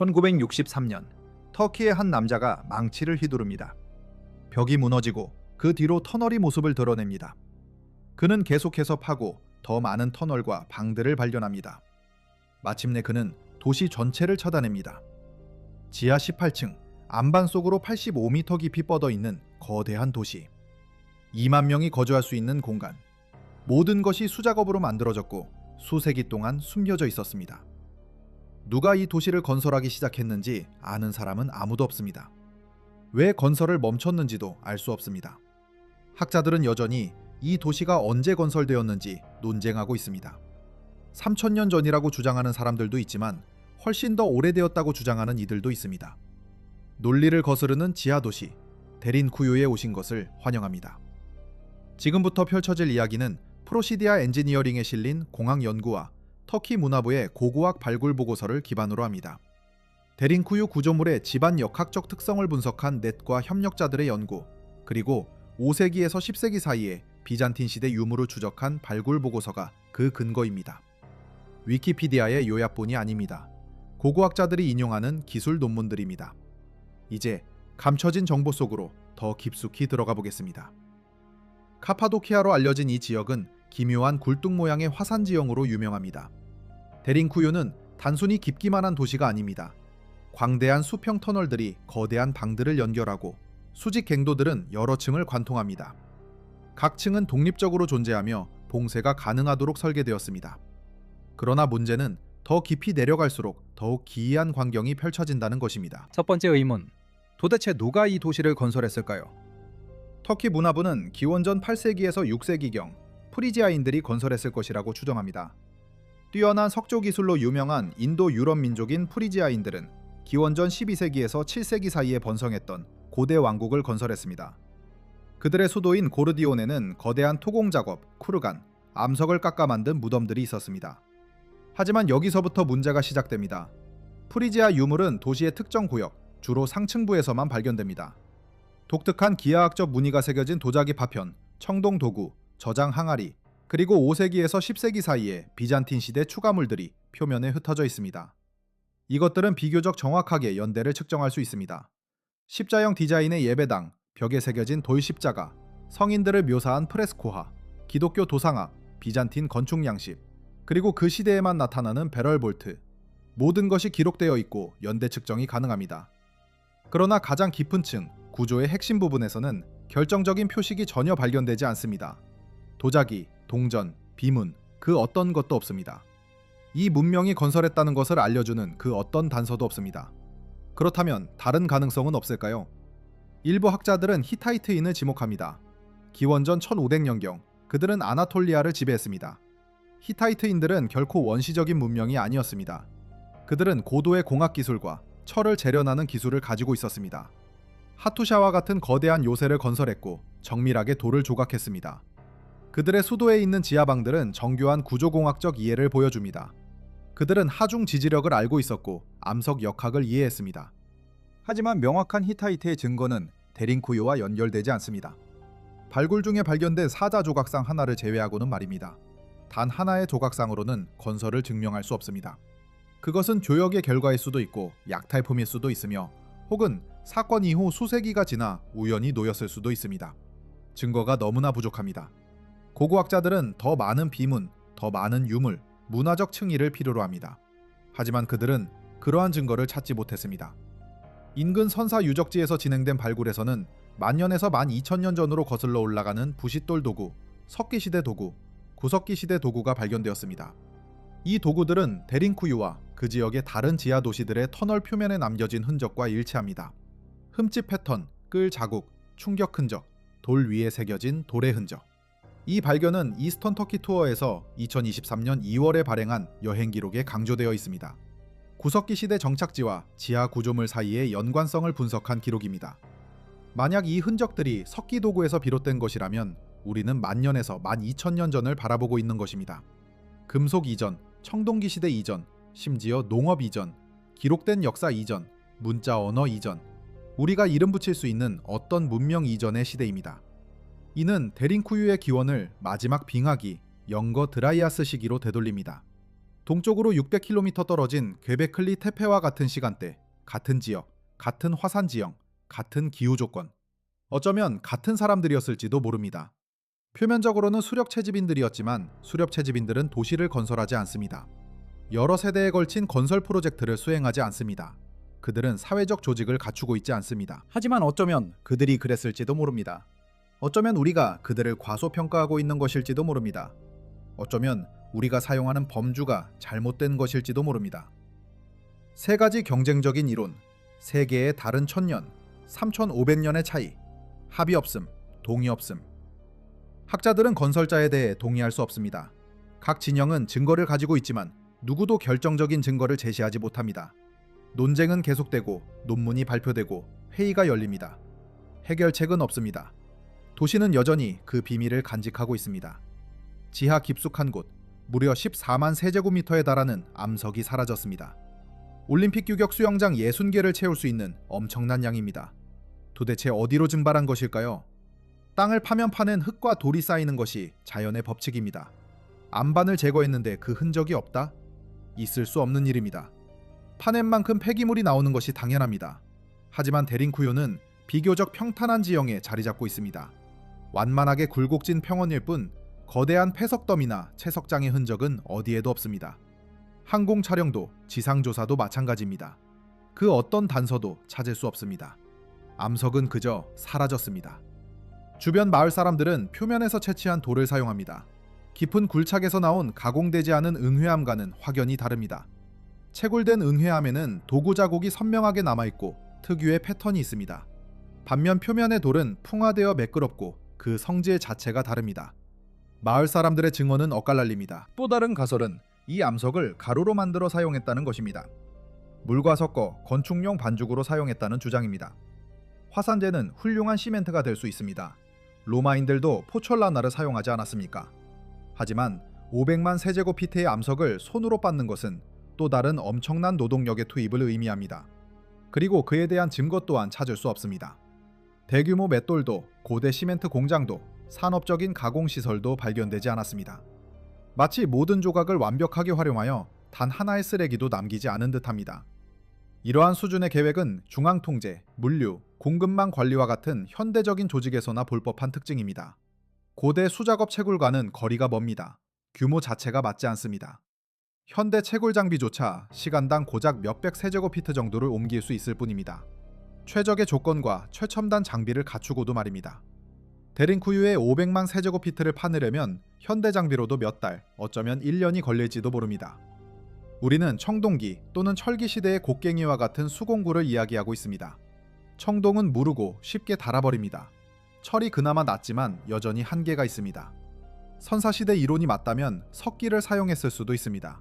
1963년 터키의 한 남자가 망치를 휘두릅니다. 벽이 무너지고 그 뒤로 터널이 모습을 드러냅니다. 그는 계속해서 파고 더 많은 터널과 방들을 발견합니다. 마침내 그는 도시 전체를 쳐다냅니다. 지하 18층, 안반 속으로 85m 깊이 뻗어 있는 거대한 도시. 2만 명이 거주할 수 있는 공간. 모든 것이 수작업으로 만들어졌고 수세기 동안 숨겨져 있었습니다. 누가 이 도시를 건설하기 시작했는지 아는 사람은 아무도 없습니다. 왜 건설을 멈췄는지도 알 수 없습니다. 학자들은 여전히 이 도시가 언제 건설되었는지 논쟁하고 있습니다. 3000년 전이라고 주장하는 사람들도 있지만 훨씬 더 오래되었다고 주장하는 이들도 있습니다. 논리를 거스르는 지하도시 데린쿠유에 오신 것을 환영합니다. 지금부터 펼쳐질 이야기는 프로시디아 엔지니어링에 실린 공학 연구와 터키 문화부의 고고학 발굴 보고서를 기반으로 합니다. 데린쿠유 구조물의 집안 역학적 특성을 분석한 넷과 협력자들의 연구, 그리고 5세기에서 10세기 사이에 비잔틴 시대 유물을 추적한 발굴 보고서가 그 근거입니다. 위키피디아의 요약본이 아닙니다. 고고학자들이 인용하는 기술 논문들입니다. 이제 감춰진 정보 속으로 더 깊숙이 들어가 보겠습니다. 카파도키아로 알려진 이 지역은 기묘한 굴뚝 모양의 화산 지형으로 유명합니다. 데린쿠유는 단순히 깊기만 한 도시가 아닙니다. 광대한 수평 터널들이 거대한 방들을 연결하고 수직 갱도들은 여러 층을 관통합니다. 각 층은 독립적으로 존재하며 봉쇄가 가능하도록 설계되었습니다. 그러나 문제는 더 깊이 내려갈수록 더욱 기이한 광경이 펼쳐진다는 것입니다. 첫 번째 의문, 도대체 누가 이 도시를 건설했을까요? 터키 문화부는 기원전 8세기에서 6세기경 프리지아인들이 건설했을 것이라고 추정합니다. 뛰어난 석조 기술로 유명한 인도 유럽 민족인 프리지아인들은 기원전 12세기에서 7세기 사이에 번성했던 고대 왕국을 건설했습니다. 그들의 수도인 고르디온에는 거대한 토공 작업, 쿠르간, 암석을 깎아 만든 무덤들이 있었습니다. 하지만 여기서부터 문제가 시작됩니다. 프리지아 유물은 도시의 특정 구역, 주로 상층부에서만 발견됩니다. 독특한 기하학적 무늬가 새겨진 도자기 파편, 청동 도구, 저장 항아리, 그리고 5세기에서 10세기 사이에 비잔틴 시대 추가물들이 표면에 흩어져 있습니다. 이것들은 비교적 정확하게 연대를 측정할 수 있습니다. 십자형 디자인의 예배당, 벽에 새겨진 돌십자가, 성인들을 묘사한 프레스코화, 기독교 도상학, 비잔틴 건축 양식, 그리고 그 시대에만 나타나는 베럴볼트, 모든 것이 기록되어 있고 연대 측정이 가능합니다. 그러나 가장 깊은 층, 구조의 핵심 부분에서는 결정적인 표식이 전혀 발견되지 않습니다. 도자기, 동전, 비문, 그 어떤 것도 없습니다. 이 문명이 건설했다는 것을 알려주는 그 어떤 단서도 없습니다. 그렇다면 다른 가능성은 없을까요? 일부 학자들은 히타이트인을 지목합니다. 기원전 1500년경 그들은 아나톨리아를 지배했습니다. 히타이트인들은 결코 원시적인 문명이 아니었습니다. 그들은 고도의 공학 기술과 철을 재련하는 기술을 가지고 있었습니다. 하투샤와 같은 거대한 요새를 건설했고 정밀하게 돌을 조각했습니다. 그들의 수도에 있는 지하방들은 정교한 구조공학적 이해를 보여줍니다. 그들은 하중 지지력을 알고 있었고 암석 역학을 이해했습니다. 하지만 명확한 히타이트의 증거는 데린쿠유와 연결되지 않습니다. 발굴 중에 발견된 사자 조각상 하나를 제외하고는 말입니다. 단 하나의 조각상으로는 건설을 증명할 수 없습니다. 그것은 조역의 결과일 수도 있고 약탈품일 수도 있으며 혹은 사건 이후 수세기가 지나 우연히 놓였을 수도 있습니다. 증거가 너무나 부족합니다. 고고학자들은 더 많은 비문, 더 많은 유물, 문화적 층위를 필요로 합니다. 하지만 그들은 그러한 증거를 찾지 못했습니다. 인근 선사 유적지에서 진행된 발굴에서는 만년에서 12,000년 전으로 거슬러 올라가는 부싯돌 도구, 석기시대 도구, 구석기시대 도구가 발견되었습니다. 이 도구들은 데린쿠유와 그 지역의 다른 지하 도시들의 터널 표면에 남겨진 흔적과 일치합니다. 흠집 패턴, 끌 자국, 충격 흔적, 돌 위에 새겨진 돌의 흔적. 이 발견은 이스턴 터키 투어에서 2023년 2월에 발행한 여행 기록에 강조되어 있습니다. 구석기 시대 정착지와 지하 구조물 사이의 연관성을 분석한 기록입니다. 만약 이 흔적들이 석기 도구에서 비롯된 것이라면 우리는 만년에서 12,000년 전을 바라보고 있는 것입니다. 금속 이전, 청동기 시대 이전, 심지어 농업 이전, 기록된 역사 이전, 문자 언어 이전, 우리가 이름 붙일 수 있는 어떤 문명 이전의 시대입니다. 이는 데린쿠유의 기원을 마지막 빙하기, 영거 드라이아스 시기로 되돌립니다. 동쪽으로 600km 떨어진 퀘베클리 테페와 같은 시간대, 같은 지역, 같은 화산 지형, 같은 기후 조건. 어쩌면 같은 사람들이었을지도 모릅니다. 표면적으로는 수렵 채집인들이었지만 수렵 채집인들은 도시를 건설하지 않습니다. 여러 세대에 걸친 건설 프로젝트를 수행하지 않습니다. 그들은 사회적 조직을 갖추고 있지 않습니다. 하지만 어쩌면 그들이 그랬을지도 모릅니다. 어쩌면 우리가 그들을 과소평가하고 있는 것일지도 모릅니다. 어쩌면 우리가 사용하는 범주가 잘못된 것일지도 모릅니다. 세 가지 경쟁적인 이론, 세 개의 다른 천년, 3500년의 차이, 합의 없음, 동의 없음. 학자들은 건설자에 대해 동의할 수 없습니다. 각 진영은 증거를 가지고 있지만 누구도 결정적인 증거를 제시하지 못합니다. 논쟁은 계속되고 논문이 발표되고 회의가 열립니다. 해결책은 없습니다. 도시는 여전히 그 비밀을 간직하고 있습니다. 지하 깊숙한 곳, 무려 14만 세제곱미터에 달하는 암석이 사라졌습니다. 올림픽 규격 수영장 60개를 채울 수 있는 엄청난 양입니다. 도대체 어디로 증발한 것일까요? 땅을 파면 파는 흙과 돌이 쌓이는 것이 자연의 법칙입니다. 안반을 제거했는데 그 흔적이 없다? 있을 수 없는 일입니다. 파낸 만큼 폐기물이 나오는 것이 당연합니다. 하지만 데링쿠요는 비교적 평탄한 지형에 자리 잡고 있습니다. 완만하게 굴곡진 평원일 뿐 거대한 폐석더미나 채석장의 흔적은 어디에도 없습니다. 항공 촬영도 지상조사도 마찬가지입니다. 그 어떤 단서도 찾을 수 없습니다. 암석은 그저 사라졌습니다. 주변 마을 사람들은 표면에서 채취한 돌을 사용합니다. 깊은 굴착에서 나온 가공되지 않은 은회암과는 확연히 다릅니다. 채굴된 은회암에는 도구 자국이 선명하게 남아있고 특유의 패턴이 있습니다. 반면 표면의 돌은 풍화되어 매끄럽고 그 성질 자체가 다릅니다. 마을 사람들의 증언은 엇갈립니다. 또 다른 가설은 이 암석을 가루로 만들어 사용했다는 것입니다. 물과 섞어 건축용 반죽으로 사용했다는 주장입니다. 화산재는 훌륭한 시멘트가 될 수 있습니다. 로마인들도 포철라나를 사용하지 않았습니까? 하지만 500만 세제곱피트의 암석을 손으로 빻는 것은 또 다른 엄청난 노동력의 투입을 의미합니다. 그리고 그에 대한 증거 또한 찾을 수 없습니다. 대규모 맷돌도 고대 시멘트 공장도 산업적인 가공시설도 발견되지 않았습니다. 마치 모든 조각을 완벽하게 활용하여 단 하나의 쓰레기도 남기지 않은 듯합니다. 이러한 수준의 계획은 중앙통제, 물류, 공급망 관리와 같은 현대적인 조직에서나 볼 법한 특징입니다. 고대 수작업 채굴과는 거리가 멉니다. 규모 자체가 맞지 않습니다. 현대 채굴 장비조차 시간당 고작 몇백 세제곱피트 정도를 옮길 수 있을 뿐입니다. 최적의 조건과 최첨단 장비를 갖추고도 말입니다. 데링쿠유의 500만 세제곱피트를 파내려면 현대 장비로도 몇 달, 어쩌면 1년이 걸릴지도 모릅니다. 우리는 청동기 또는 철기 시대의 곡괭이와 같은 수공구를 이야기하고 있습니다. 청동은 무르고 쉽게 닳아버립니다. 철이 그나마 낫지만 여전히 한계가 있습니다. 선사시대 이론이 맞다면 석기를 사용했을 수도 있습니다.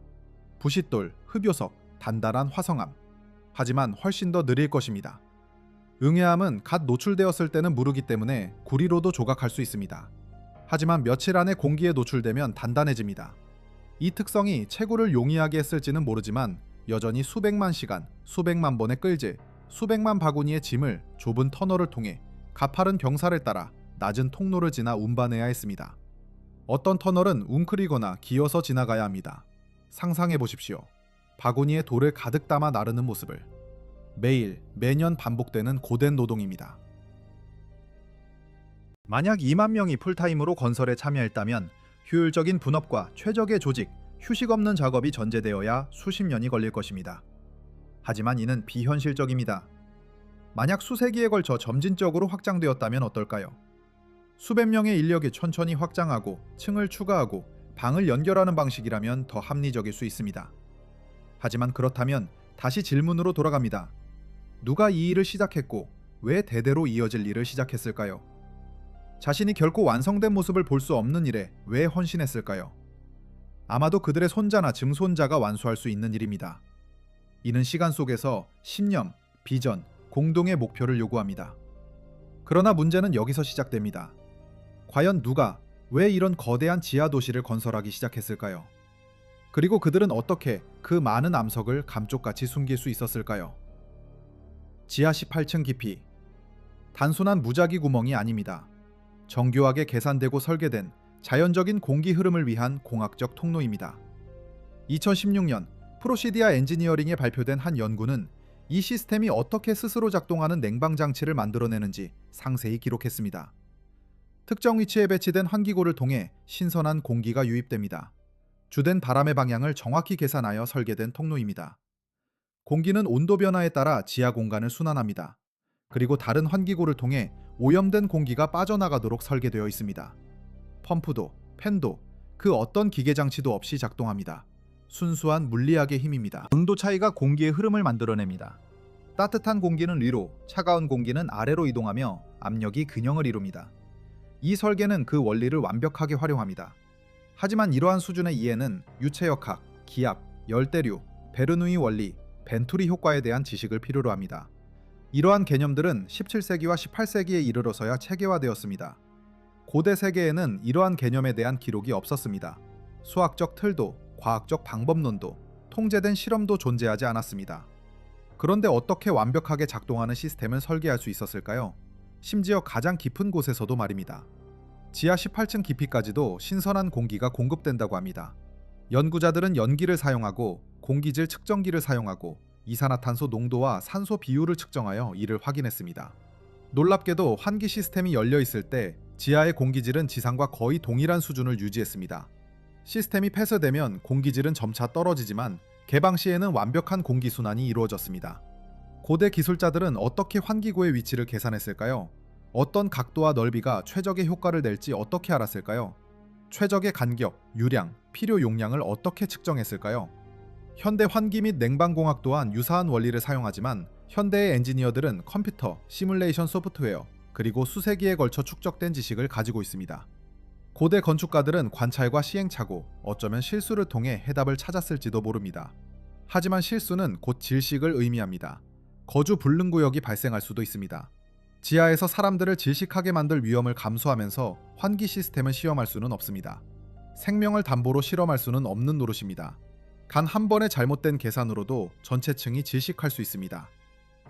부싯돌, 흡요석, 단단한 화성암. 하지만 훨씬 더 느릴 것입니다. 응애암은 갓 노출되었을 때는 무르기 때문에 구리로도 조각할 수 있습니다. 하지만 며칠 안에 공기에 노출되면 단단해집니다. 이 특성이 채굴을 용이하게 했을지는 모르지만 여전히 수백만 시간, 수백만 번의 끌질, 수백만 바구니의 짐을 좁은 터널을 통해 가파른 경사를 따라 낮은 통로를 지나 운반해야 했습니다. 어떤 터널은 웅크리거나 기어서 지나가야 합니다. 상상해 보십시오. 바구니에 돌을 가득 담아 나르는 모습을. 매일, 매년 반복되는 고된 노동입니다. 만약 2만 명이 풀타임으로 건설에 참여했다면 효율적인 분업과 최적의 조직, 휴식 없는 작업이 전제되어야 수십 년이 걸릴 것입니다. 하지만 이는 비현실적입니다. 만약 수세기에 걸쳐 점진적으로 확장되었다면 어떨까요? 수백 명의 인력이 천천히 확장하고 층을 추가하고 방을 연결하는 방식이라면 더 합리적일 수 있습니다. 하지만 그렇다면 다시 질문으로 돌아갑니다. 누가 이 일을 시작했고 왜 대대로 이어질 일을 시작했을까요? 자신이 결코 완성된 모습을 볼 수 없는 일에 왜 헌신했을까요? 아마도 그들의 손자나 증손자가 완수할 수 있는 일입니다. 이는 시간 속에서 신념, 비전, 공동의 목표를 요구합니다. 그러나 문제는 여기서 시작됩니다. 과연 누가, 왜 이런 거대한 지하 도시를 건설하기 시작했을까요? 그리고 그들은 어떻게 그 많은 암석을 감쪽같이 숨길 수 있었을까요? 지하 18층 깊이. 단순한 무작위 구멍이 아닙니다. 정교하게 계산되고 설계된 자연적인 공기 흐름을 위한 공학적 통로입니다. 2016년 프로시디아 엔지니어링에 발표된 한 연구는 이 시스템이 어떻게 스스로 작동하는 냉방 장치를 만들어내는지 상세히 기록했습니다. 특정 위치에 배치된 환기구를 통해 신선한 공기가 유입됩니다. 주된 바람의 방향을 정확히 계산하여 설계된 통로입니다. 공기는 온도 변화에 따라 지하 공간을 순환합니다. 그리고 다른 환기구를 통해 오염된 공기가 빠져나가도록 설계되어 있습니다. 펌프도, 팬도 그 어떤 기계 장치도 없이 작동합니다. 순수한 물리학의 힘입니다. 응도 차이가 공기의 흐름을 만들어냅니다. 따뜻한 공기는 위로, 차가운 공기는 아래로 이동하며 압력이 균형을 이룹니다. 이 설계는 그 원리를 완벽하게 활용합니다. 하지만 이러한 수준의 이해는 유체역학, 기압, 열대류, 베르누이 원리, 벤투리 효과에 대한 지식을 필요로 합니다. 이러한 개념들은 17세기와 18세기에 이르러서야 체계화되었습니다. 고대 세계에는 이러한 개념에 대한 기록이 없었습니다. 수학적 틀도, 과학적 방법론도, 통제된 실험도 존재하지 않았습니다. 그런데 어떻게 완벽하게 작동하는 시스템을 설계할 수 있었을까요? 심지어 가장 깊은 곳에서도 말입니다. 지하 18층 깊이까지도 신선한 공기가 공급된다고 합니다. 연구자들은 연기를 사용하고 공기질 측정기를 사용하고 이산화탄소 농도와 산소 비율을 측정하여 이를 확인했습니다. 놀랍게도 환기 시스템이 열려 있을 때 지하의 공기질은 지상과 거의 동일한 수준을 유지했습니다. 시스템이 폐쇄되면 공기질은 점차 떨어지지만 개방 시에는 완벽한 공기 순환이 이루어졌습니다. 고대 기술자들은 어떻게 환기구의 위치를 계산했을까요? 어떤 각도와 넓이가 최적의 효과를 낼지 어떻게 알았을까요? 최적의 간격, 유량, 필요 용량을 어떻게 측정했을까요? 현대 환기 및 냉방공학 또한 유사한 원리를 사용하지만 현대의 엔지니어들은 컴퓨터, 시뮬레이션 소프트웨어, 그리고 수세기에 걸쳐 축적된 지식을 가지고 있습니다. 고대 건축가들은 관찰과 시행착오, 어쩌면 실수를 통해 해답을 찾았을지도 모릅니다. 하지만 실수는 곧 질식을 의미합니다. 거주 불능구역이 발생할 수도 있습니다. 지하에서 사람들을 질식하게 만들 위험을 감수하면서 환기 시스템을 시험할 수는 없습니다. 생명을 담보로 실험할 수는 없는 노릇입니다. 단 한 번의 잘못된 계산으로도 전체 층이 질식할 수 있습니다.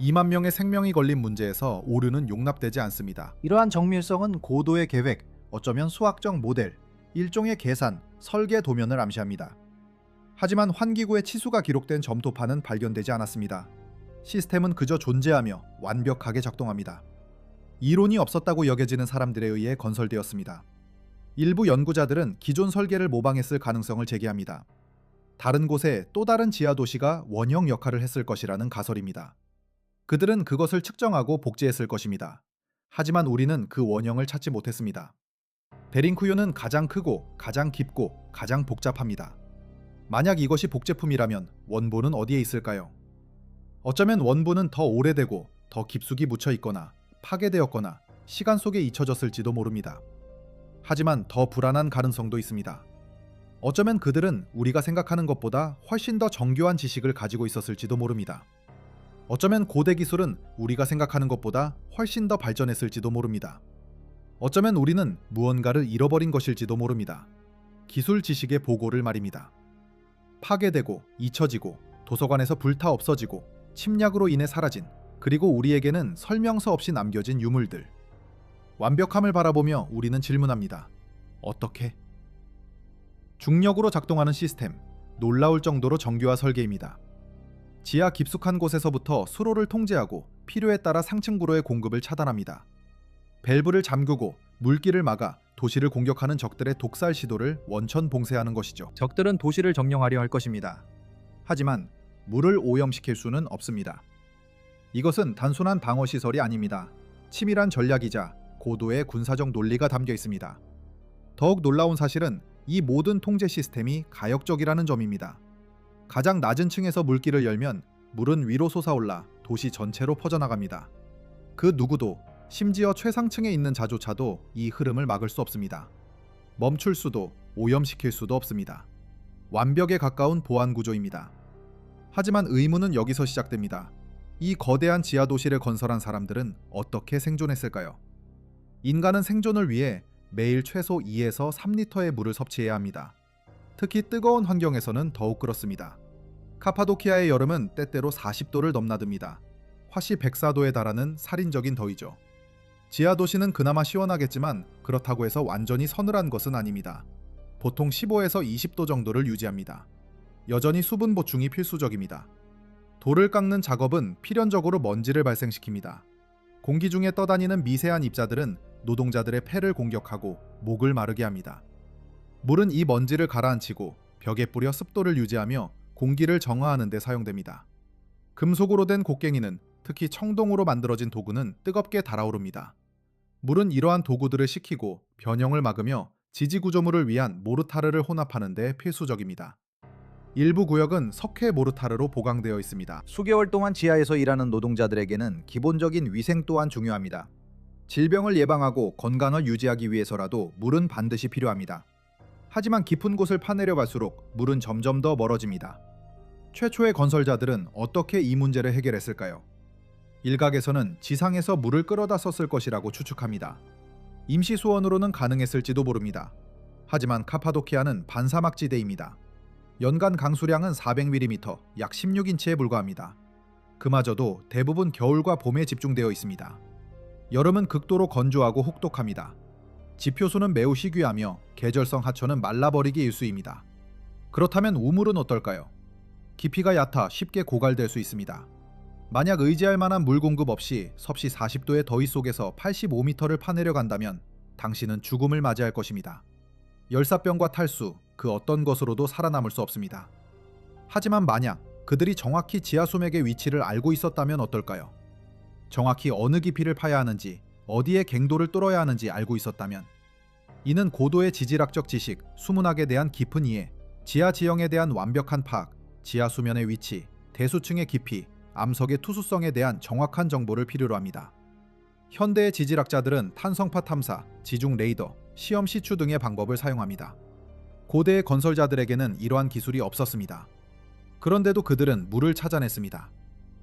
2만 명의 생명이 걸린 문제에서 오류는 용납되지 않습니다. 이러한 정밀성은 고도의 계획, 어쩌면 수학적 모델, 일종의 계산, 설계 도면을 암시합니다. 하지만 환기구의 치수가 기록된 점토판은 발견되지 않았습니다. 시스템은 그저 존재하며 완벽하게 작동합니다. 이론이 없었다고 여겨지는 사람들에 의해 건설되었습니다. 일부 연구자들은 기존 설계를 모방했을 가능성을 제기합니다. 다른 곳에 또 다른 지하 도시가 원형 역할을 했을 것이라는 가설입니다. 그들은 그것을 측정하고 복제했을 것입니다. 하지만 우리는 그 원형을 찾지 못했습니다. 베링쿠유는 가장 크고 가장 깊고 가장 복잡합니다. 만약 이것이 복제품이라면 원본은 어디에 있을까요? 어쩌면 원본은 더 오래되고 더 깊숙이 묻혀 있거나 파괴되었거나 시간 속에 잊혀졌을지도 모릅니다. 하지만 더 불안한 가능성도 있습니다. 어쩌면 그들은 우리가 생각하는 것보다 훨씬 더 정교한 지식을 가지고 있었을지도 모릅니다. 어쩌면 고대 기술은 우리가 생각하는 것보다 훨씬 더 발전했을지도 모릅니다. 어쩌면 우리는 무언가를 잃어버린 것일지도 모릅니다. 기술 지식의 보고를 말입니다. 파괴되고 잊혀지고 도서관에서 불타 없어지고 침략으로 인해 사라진, 그리고 우리에게는 설명서 없이 남겨진 유물들. 완벽함을 바라보며 우리는 질문합니다. 어떻게? 중력으로 작동하는 시스템, 놀라울 정도로 정교화 설계입니다. 지하 깊숙한 곳에서부터 수로를 통제하고 필요에 따라 상층 구로의 공급을 차단합니다. 밸브를 잠그고 물길을 막아 도시를 공격하는 적들의 독살 시도를 원천 봉쇄하는 것이죠. 적들은 도시를 점령하려 할 것입니다. 하지만 물을 오염시킬 수는 없습니다. 이것은 단순한 방어 시설이 아닙니다. 치밀한 전략이자 고도의 군사적 논리가 담겨 있습니다. 더욱 놀라운 사실은 이 모든 통제 시스템이 가역적이라는 점입니다. 가장 낮은 층에서 물길을 열면 물은 위로 솟아올라 도시 전체로 퍼져나갑니다. 그 누구도, 심지어 최상층에 있는 자조차도 이 흐름을 막을 수 없습니다. 멈출 수도 오염시킬 수도 없습니다. 완벽에 가까운 보안 구조입니다. 하지만 의문은 여기서 시작됩니다. 이 거대한 지하 도시를 건설한 사람들은 어떻게 생존했을까요? 인간은 생존을 위해 매일 최소 2에서 3리터의 물을 섭취해야 합니다. 특히 뜨거운 환경에서는 더욱 그렇습니다. 카파도키아의 여름은 때때로 40도를 넘나듭니다. 화씨 104도에 달하는 살인적인 더위죠. 지하 도시는 그나마 시원하겠지만 그렇다고 해서 완전히 서늘한 것은 아닙니다. 보통 15에서 20도 정도를 유지합니다. 여전히 수분 보충이 필수적입니다. 돌을 깎는 작업은 필연적으로 먼지를 발생시킵니다. 공기 중에 떠다니는 미세한 입자들은 노동자들의 폐를 공격하고 목을 마르게 합니다. 물은 이 먼지를 가라앉히고 벽에 뿌려 습도를 유지하며 공기를 정화하는 데 사용됩니다. 금속으로 된 곡괭이는, 특히 청동으로 만들어진 도구는 뜨겁게 달아오릅니다. 물은 이러한 도구들을 식히고 변형을 막으며 지지구조물을 위한 모르타르를 혼합하는 데 필수적입니다. 일부 구역은 석회 모르타르로 보강되어 있습니다. 수개월 동안 지하에서 일하는 노동자들에게는 기본적인 위생 또한 중요합니다. 질병을 예방하고 건강을 유지하기 위해서라도 물은 반드시 필요합니다. 하지만 깊은 곳을 파내려 갈수록 물은 점점 더 멀어집니다. 최초의 건설자들은 어떻게 이 문제를 해결했을까요? 일각에서는 지상에서 물을 끌어다 썼을 것이라고 추측합니다. 임시 수원으로는 가능했을지도 모릅니다. 하지만 카파도키아는 반사막지대입니다. 연간 강수량은 400mm, 약 16인치에 불과합니다. 그마저도 대부분 겨울과 봄에 집중되어 있습니다. 여름은 극도로 건조하고 혹독합니다. 지표수는 매우 희귀하며 계절성 하천은 말라버리기 일쑤입니다. 그렇다면 우물은 어떨까요? 깊이가 얕아 쉽게 고갈될 수 있습니다. 만약 의지할 만한 물 공급 없이 섭씨 40도의 더위 속에서 85m를 파내려 간다면 당신은 죽음을 맞이할 것입니다. 열사병과 탈수, 그 어떤 것으로도 살아남을 수 없습니다. 하지만 만약 그들이 정확히 지하수맥의 위치를 알고 있었다면 어떨까요? 정확히 어느 깊이를 파야 하는지, 어디에 갱도를 뚫어야 하는지 알고 있었다면, 이는 고도의 지질학적 지식, 수문학에 대한 깊은 이해, 지하 지형에 대한 완벽한 파악, 지하 수면의 위치, 대수층의 깊이, 암석의 투수성에 대한 정확한 정보를 필요로 합니다. 현대의 지질학자들은 탄성파 탐사, 지중 레이더, 시험 시추 등의 방법을 사용합니다. 고대의 건설자들에게는 이러한 기술이 없었습니다. 그런데도 그들은 물을 찾아냈습니다.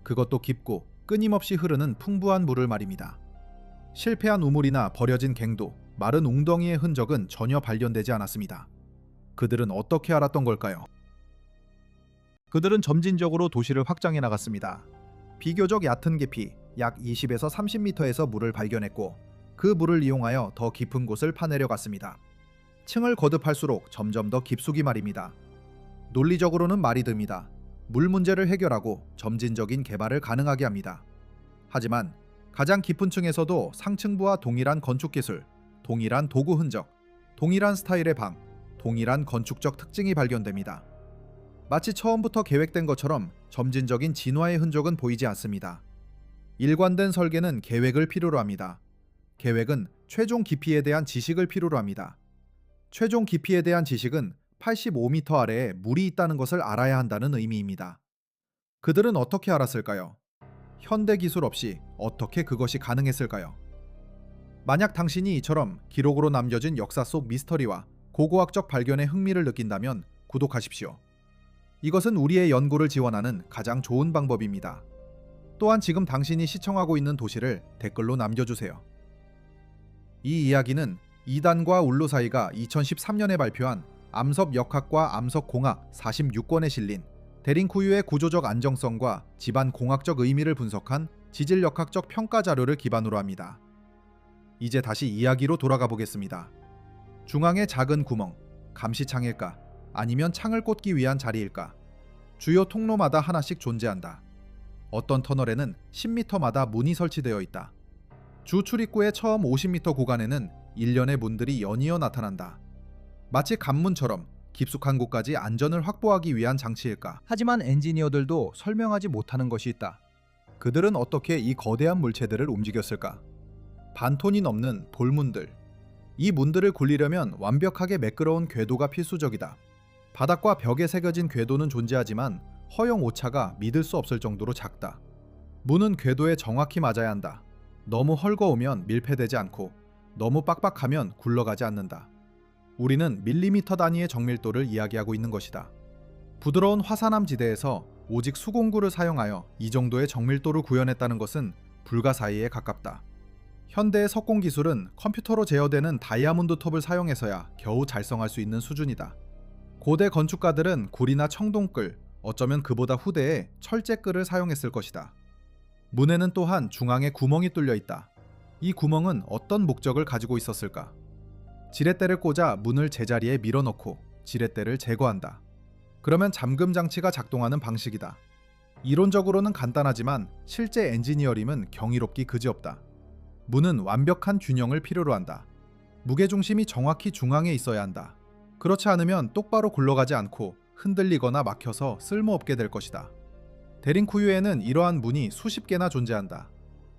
그것도 깊고 끊임없이 흐르는 풍부한 물을 말입니다. 실패한 우물이나 버려진 갱도, 마른 웅덩이의 흔적은 전혀 발견되지 않았습니다. 그들은 어떻게 알았던 걸까요? 그들은 점진적으로 도시를 확장해 나갔습니다. 비교적 얕은 깊이, 약 20에서 30m에서 물을 발견했고 그 물을 이용하여 더 깊은 곳을 파내려 갔습니다. 층을 거듭할수록 점점 더 깊숙이 말입니다. 논리적으로는 말이 됩니다. 물 문제를 해결하고 점진적인 개발을 가능하게 합니다. 하지만 가장 깊은 층에서도 상층부와 동일한 건축 기술, 동일한 도구 흔적, 동일한 스타일의 방, 동일한 건축적 특징이 발견됩니다. 마치 처음부터 계획된 것처럼 점진적인 진화의 흔적은 보이지 않습니다. 일관된 설계는 계획을 필요로 합니다. 계획은 최종 깊이에 대한 지식을 필요로 합니다. 최종 깊이에 대한 지식은 85m 아래에 물이 있다는 것을 알아야 한다는 의미입니다. 그들은 어떻게 알았을까요? 현대 기술 없이 어떻게 그것이 가능했을까요? 만약 당신이 이처럼 기록으로 남겨진 역사 속 미스터리와 고고학적 발견에 흥미를 느낀다면 구독하십시오. 이것은 우리의 연구를 지원하는 가장 좋은 방법입니다. 또한 지금 당신이 시청하고 있는 도시를 댓글로 남겨주세요. 이 이야기는 이단과 울루 사이가 2013년에 발표한 암석 역학과 암석 공학 46권에 실린 데링쿠유의 구조적 안정성과 집안 공학적 의미를 분석한 지질 역학적 평가 자료를 기반으로 합니다. 이제 다시 이야기로 돌아가 보겠습니다. 중앙에 작은 구멍, 감시창일까? 아니면 창을 꽂기 위한 자리일까? 주요 통로마다 하나씩 존재한다. 어떤 터널에는 10m마다 문이 설치되어 있다. 주 출입구의 처음 50m 구간에는 일련의 문들이 연이어 나타난다. 마치 관문처럼 깊숙한 곳까지 안전을 확보하기 위한 장치일까? 하지만 엔지니어들도 설명하지 못하는 것이 있다. 그들은 어떻게 이 거대한 물체들을 움직였을까? 반톤이 넘는 돌문들. 이 문들을 굴리려면 완벽하게 매끄러운 궤도가 필수적이다. 바닥과 벽에 새겨진 궤도는 존재하지만 허용 오차가 믿을 수 없을 정도로 작다. 문은 궤도에 정확히 맞아야 한다. 너무 헐거우면 밀폐되지 않고 너무 빡빡하면 굴러가지 않는다. 우리는 밀리미터 단위의 정밀도를 이야기하고 있는 것이다. 부드러운 화산암 지대에서 오직 수공구를 사용하여 이 정도의 정밀도를 구현했다는 것은 불가사의에 가깝다. 현대의 석공 기술은 컴퓨터로 제어되는 다이아몬드 톱을 사용해서야 겨우 달성할 수 있는 수준이다. 고대 건축가들은 굴이나 청동끌, 어쩌면 그보다 후대에 철제끌을 사용했을 것이다. 문에는 또한 중앙에 구멍이 뚫려 있다. 이 구멍은 어떤 목적을 가지고 있었을까? 지렛대를 꽂아 문을 제자리에 밀어넣고 지렛대를 제거한다. 그러면 잠금 장치가 작동하는 방식이다. 이론적으로는 간단하지만 실제 엔지니어림은 경이롭기 그지없다. 문은 완벽한 균형을 필요로 한다. 무게중심이 정확히 중앙에 있어야 한다. 그렇지 않으면 똑바로 굴러가지 않고 흔들리거나 막혀서 쓸모없게 될 것이다. 데링쿠유에는 이러한 문이 수십 개나 존재한다.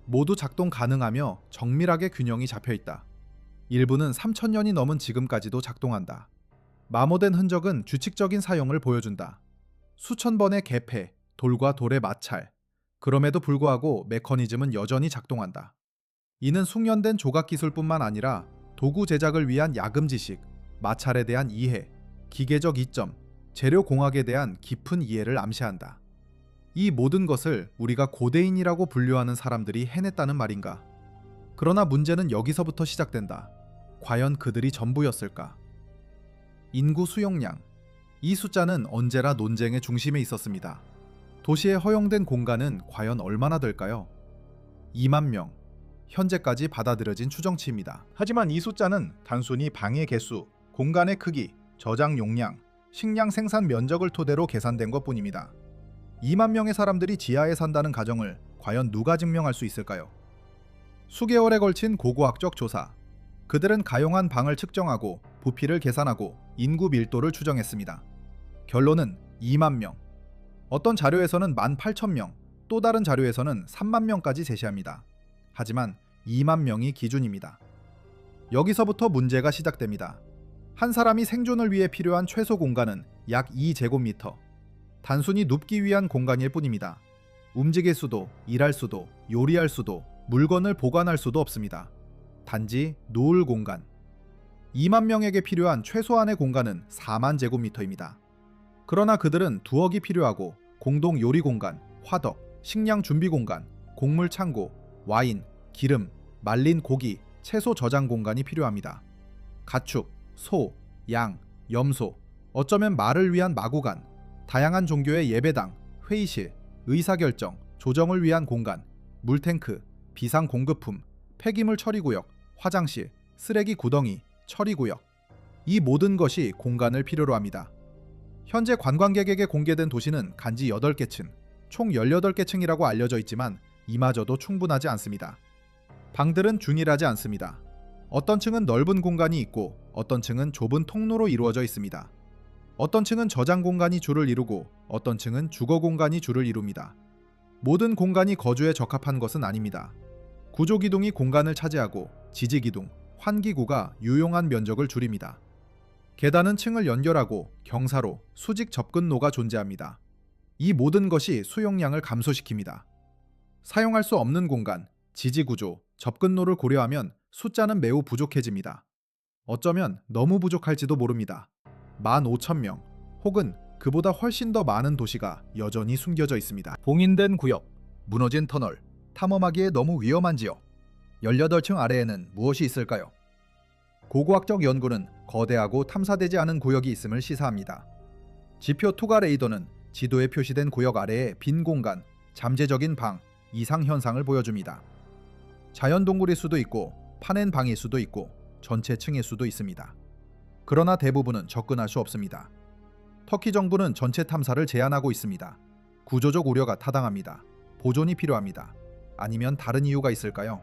모두 작동 가능하며 정밀하게 균형이 잡혀 있다. 일부는 3,000년이 넘은 지금까지도 작동한다. 마모된 흔적은 규칙적인 사용을 보여준다. 수천 번의 개폐, 돌과 돌의 마찰. 그럼에도 불구하고 메커니즘은 여전히 작동한다. 이는 숙련된 조각 기술뿐만 아니라 도구 제작을 위한 야금 지식, 마찰에 대한 이해, 기계적 이점, 재료 공학에 대한 깊은 이해를 암시한다. 이 모든 것을 우리가 고대인이라고 분류하는 사람들이 해냈다는 말인가? 그러나 문제는 여기서부터 시작된다. 과연 그들이 전부였을까? 인구 수용량. 이 숫자는 언제나 논쟁의 중심에 있었습니다. 도시에 허용된 공간은 과연 얼마나 될까요? 2만 명. 현재까지 받아들여진 추정치입니다. 하지만 이 숫자는 단순히 방의 개수, 공간의 크기, 저장 용량, 식량 생산 면적을 토대로 계산된 것뿐입니다. 2만 명의 사람들이 지하에 산다는 가정을 과연 누가 증명할 수 있을까요? 수개월에 걸친 고고학적 조사. 그들은 가용한 방을 측정하고 부피를 계산하고 인구 밀도를 추정했습니다. 결론은 2만 명. 어떤 자료에서는 18,000명, 또 다른 자료에서는 3만 명까지 제시합니다. 하지만 2만 명이 기준입니다. 여기서부터 문제가 시작됩니다. 한 사람이 생존을 위해 필요한 최소 공간은 약 2제곱미터. 단순히 눕기 위한 공간일 뿐입니다. 움직일 수도, 일할 수도, 요리할 수도, 물건을 보관할 수도 없습니다. 단지 누울 공간. 2만 명에게 필요한 최소한의 공간은 4만 제곱미터입니다. 그러나 그들은 두억이 필요하고 공동 요리 공간, 화덕, 식량 준비 공간, 곡물 창고, 와인, 기름, 말린 고기, 채소 저장 공간이 필요합니다. 가축, 소, 양, 염소, 어쩌면 말을 위한 마구간, 다양한 종교의 예배당, 회의실, 의사결정, 조정을 위한 공간, 물탱크, 비상 공급품, 폐기물 처리구역, 화장실, 쓰레기 구덩이, 처리구역. 이 모든 것이 공간을 필요로 합니다. 현재 관광객에게 공개된 도시는 간지 8개 층, 총 18개 층이라고 알려져 있지만 이마저도 충분하지 않습니다. 방들은 균일하지 않습니다. 어떤 층은 넓은 공간이 있고 어떤 층은 좁은 통로로 이루어져 있습니다. 어떤 층은 저장 공간이 주를 이루고 어떤 층은 주거 공간이 주를 이룹니다. 모든 공간이 거주에 적합한 것은 아닙니다. 구조기둥이 공간을 차지하고 지지기둥, 환기구가 유용한 면적을 줄입니다. 계단은 층을 연결하고 경사로, 수직 접근로가 존재합니다. 이 모든 것이 수용량을 감소시킵니다. 사용할 수 없는 공간, 지지구조, 접근로를 고려하면 숫자는 매우 부족해집니다. 어쩌면 너무 부족할지도 모릅니다. 15,000명 혹은 그보다 훨씬 더 많은 도시가 여전히 숨겨져 있습니다. 봉인된 구역, 무너진 터널, 탐험하기에 너무 위험한 지역. 18층 아래에는 무엇이 있을까요? 고고학적 연구는 거대하고 탐사되지 않은 구역이 있음을 시사합니다. 지표 투과 레이더는 지도에 표시된 구역 아래의 빈 공간, 잠재적인 방, 이상 현상을 보여줍니다. 자연 동굴일 수도 있고 파낸 방일 수도 있고 전체 층일 수도 있습니다. 그러나 대부분은 접근할 수 없습니다. 터키 정부는 전체 탐사를 제한하고 있습니다. 구조적 우려가 타당합니다. 보존이 필요합니다. 아니면 다른 이유가 있을까요?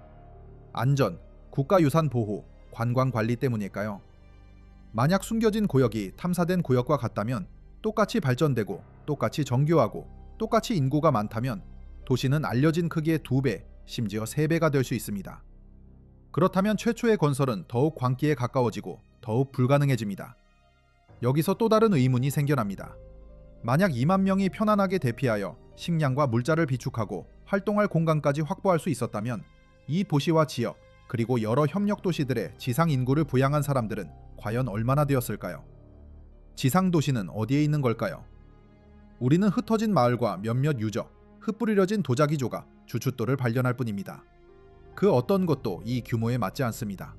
안전, 국가유산 보호, 관광 관리 때문일까요? 만약 숨겨진 구역이 탐사된 구역과 같다면, 똑같이 발전되고 똑같이 정교하고 똑같이 인구가 많다면 도시는 알려진 크기의 2배, 심지어 3배가 될 수 있습니다. 그렇다면 최초의 건설은 더욱 광기에 가까워지고 더욱 불가능해집니다. 여기서 또 다른 의문이 생겨납니다. 만약 2만 명이 편안하게 대피하여 식량과 물자를 비축하고 활동할 공간까지 확보할 수 있었다면 이 도시와 지역, 그리고 여러 협력 도시들의 지상 인구를 부양한 사람들은 과연 얼마나 되었을까요? 지상 도시는 어디에 있는 걸까요? 우리는 흩어진 마을과 몇몇 유적, 흩뿌려진 도자기 조각, 주춧돌을 발견할 뿐입니다. 그 어떤 것도 이 규모에 맞지 않습니다.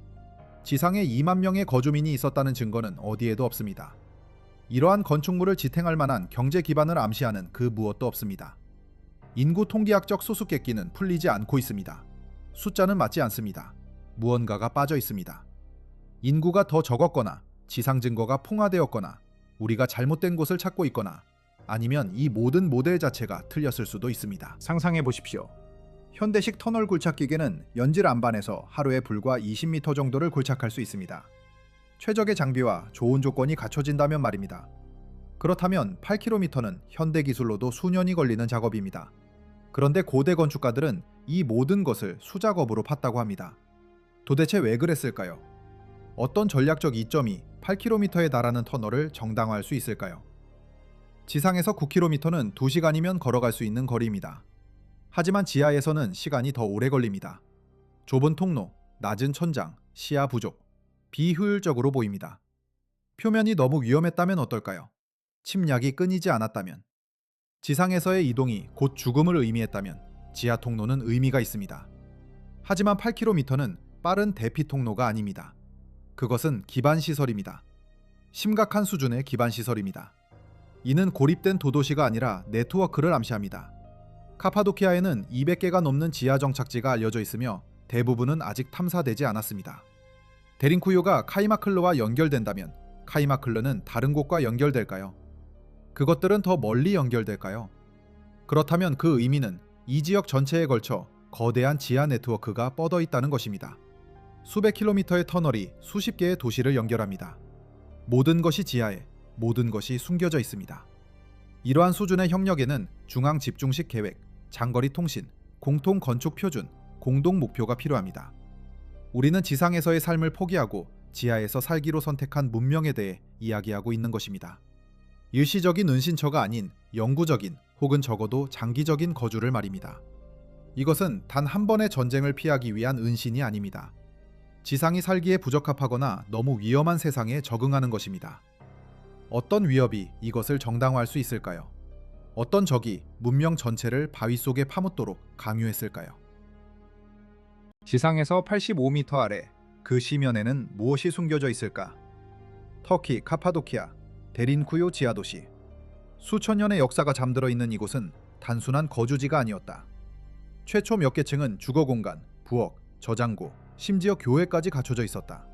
지상에 2만 명의 거주민이 있었다는 증거는 어디에도 없습니다. 이러한 건축물을 지탱할 만한 경제 기반을 암시하는 그 무엇도 없습니다. 인구 통계학적 수수께끼는 풀리지 않고 있습니다. 숫자는 맞지 않습니다. 무언가가 빠져 있습니다. 인구가 더 적었거나 지상 증거가 풍화되었거나 우리가 잘못된 곳을 찾고 있거나 아니면 이 모든 모델 자체가 틀렸을 수도 있습니다. 상상해 보십시오. 현대식 터널 굴착 기계는 연질 안반에서 하루에 불과 20m 정도를 굴착할 수 있습니다. 최적의 장비와 좋은 조건이 갖춰진다면 말입니다. 그렇다면 8km는 현대 기술로도 수년이 걸리는 작업입니다. 그런데 고대 건축가들은 이 모든 것을 수작업으로 팠다고 합니다. 도대체 왜 그랬을까요? 어떤 전략적 이점이 8km에 달하는 터널을 정당화할 수 있을까요? 지상에서 9km는 2시간이면 걸어갈 수 있는 거리입니다. 하지만 지하에서는 시간이 더 오래 걸립니다. 좁은 통로, 낮은 천장, 시야 부족, 비효율적으로 보입니다. 표면이 너무 위험했다면 어떨까요? 침략이 끊이지 않았다면, 지상에서의 이동이 곧 죽음을 의미했다면 지하 통로는 의미가 있습니다. 하지만 8km는 빠른 대피 통로가 아닙니다. 그것은 기반 시설입니다. 심각한 수준의 기반 시설입니다. 이는 고립된 도도시가 아니라 네트워크를 암시합니다. 카파도키아에는 200개가 넘는 지하 정착지가 알려져 있으며 대부분은 아직 탐사되지 않았습니다. 데린쿠요가 카이마클르와 연결된다면 카이마클르는 다른 곳과 연결될까요? 그것들은 더 멀리 연결될까요? 그렇다면 그 의미는 이 지역 전체에 걸쳐 거대한 지하 네트워크가 뻗어 있다는 것입니다. 수백 킬로미터의 터널이 수십 개의 도시를 연결합니다. 모든 것이 지하에, 모든 것이 숨겨져 있습니다. 이러한 수준의 협력에는 중앙 집중식 계획, 장거리 통신, 공통 건축 표준, 공동 목표가 필요합니다. 우리는 지상에서의 삶을 포기하고 지하에서 살기로 선택한 문명에 대해 이야기하고 있는 것입니다. 일시적인 은신처가 아닌 영구적인 혹은 적어도 장기적인 거주를 말입니다. 이것은 단 한 번의 전쟁을 피하기 위한 은신이 아닙니다. 지상이 살기에 부적합하거나 너무 위험한 세상에 적응하는 것입니다. 어떤 위협이 이것을 정당화할 수 있을까요? 어떤 적이 문명 전체를 바위 속에 파묻도록 강요했을까요? 지상에서 85m 아래 그 시면에는 무엇이 숨겨져 있을까? 터키 카파도키아 데린쿠요 지하도시. 수천 년의 역사가 잠들어 있는 이곳은 단순한 거주지가 아니었다. 최초 몇 개층은 주거 공간, 부엌, 저장고, 심지어 교회까지 갖춰져 있었다.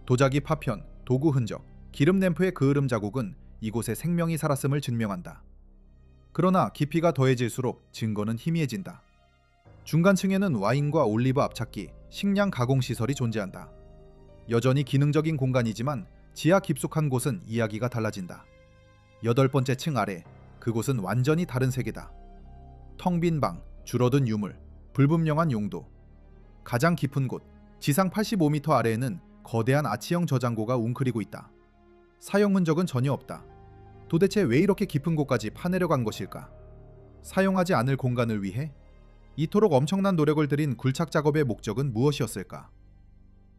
도자기 파편, 도구 흔적, 기름 램프의 그을음 자국은 이곳에 생명이 살았음을 증명한다. 그러나 깊이가 더해질수록 증거는 희미해진다. 중간층에는 와인과 올리브 압착기, 식량 가공 시설이 존재한다. 여전히 기능적인 공간이지만 지하 깊숙한 곳은 이야기가 달라진다. 8번째 층 아래, 그곳은 완전히 다른 세계다. 텅 빈 방, 줄어든 유물, 불분명한 용도. 가장 깊은 곳, 지상 85m 아래에는 거대한 아치형 저장고가 웅크리고 있다. 사용 흔적은 전혀 없다. 도대체 왜 이렇게 깊은 곳까지 파내려간 것일까? 사용하지 않을 공간을 위해? 이토록 엄청난 노력을 들인 굴착 작업의 목적은 무엇이었을까?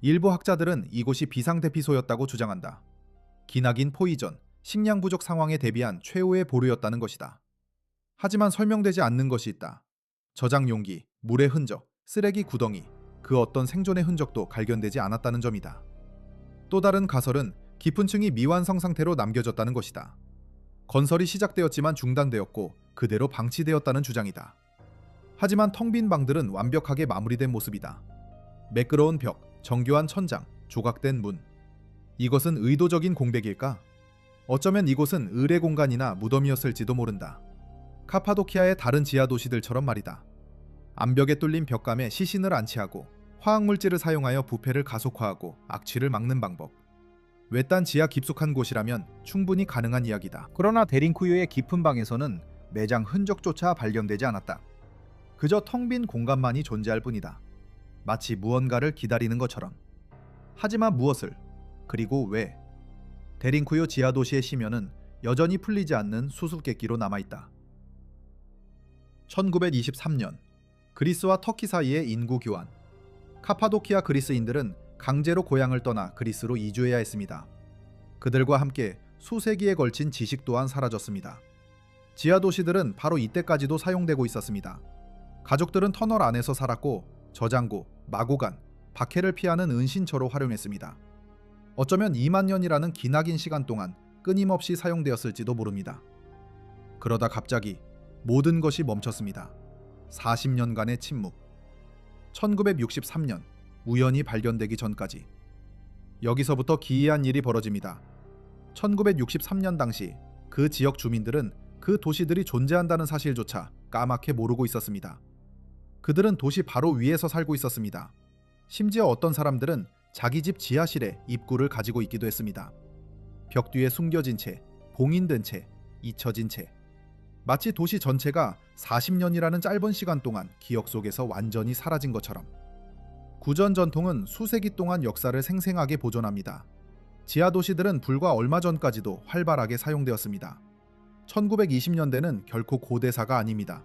일부 학자들은 이곳이 비상대피소였다고 주장한다. 기나긴 포위전, 식량 부족 상황에 대비한 최후의 보루였다는 것이다. 하지만 설명되지 않는 것이 있다. 저장 용기, 물의 흔적, 쓰레기 구덩이, 그 어떤 생존의 흔적도 발견되지 않았다는 점이다. 또 다른 가설은 깊은 층이 미완성 상태로 남겨졌다는 것이다. 건설이 시작되었지만 중단되었고 그대로 방치되었다는 주장이다. 하지만 텅 빈 방들은 완벽하게 마무리된 모습이다. 매끄러운 벽, 정교한 천장, 조각된 문. 이것은 의도적인 공백일까? 어쩌면 이곳은 의뢰 공간이나 무덤이었을지도 모른다. 카파도키아의 다른 지하 도시들처럼 말이다. 암벽에 뚫린 벽감에 시신을 안치하고 화학물질을 사용하여 부패를 가속화하고 악취를 막는 방법. 외딴 지하 깊숙한 곳이라면 충분히 가능한 이야기다. 그러나 데린쿠요의 깊은 방에서는 매장 흔적조차 발견되지 않았다. 그저 텅 빈 공간만이 존재할 뿐이다. 마치 무언가를 기다리는 것처럼. 하지만 무엇을? 그리고 왜? 데린쿠요 지하 도시의 시면은 여전히 풀리지 않는 수수께끼로 남아있다. 1923년 그리스와 터키 사이의 인구 교환. 카파도키아 그리스인들은 강제로 고향을 떠나 그리스로 이주해야 했습니다. 그들과 함께 수세기에 걸친 지식 또한 사라졌습니다. 지하 도시들은 바로 이때까지도 사용되고 있었습니다. 가족들은 터널 안에서 살았고 저장고, 마구간, 박해를 피하는 은신처로 활용했습니다. 어쩌면 2만 년이라는 기나긴 시간 동안 끊임없이 사용되었을지도 모릅니다. 그러다 갑자기 모든 것이 멈췄습니다. 40년간의 침묵. 1963년 우연히 발견되기 전까지. 여기서부터 기이한 일이 벌어집니다. 1963년 당시 그 지역 주민들은 그 도시들이 존재한다는 사실조차 까맣게 모르고 있었습니다. 그들은 도시 바로 위에서 살고 있었습니다. 심지어 어떤 사람들은 자기 집 지하실에 입구를 가지고 있기도 했습니다. 벽 뒤에 숨겨진 채, 봉인된 채, 잊혀진 채. 마치 도시 전체가 40년이라는 짧은 시간 동안 기억 속에서 완전히 사라진 것처럼. 구전 전통은 수세기 동안 역사를 생생하게 보존합니다. 지하 도시들은 불과 얼마 전까지도 활발하게 사용되었습니다. 1920년대는 결코 고대사가 아닙니다.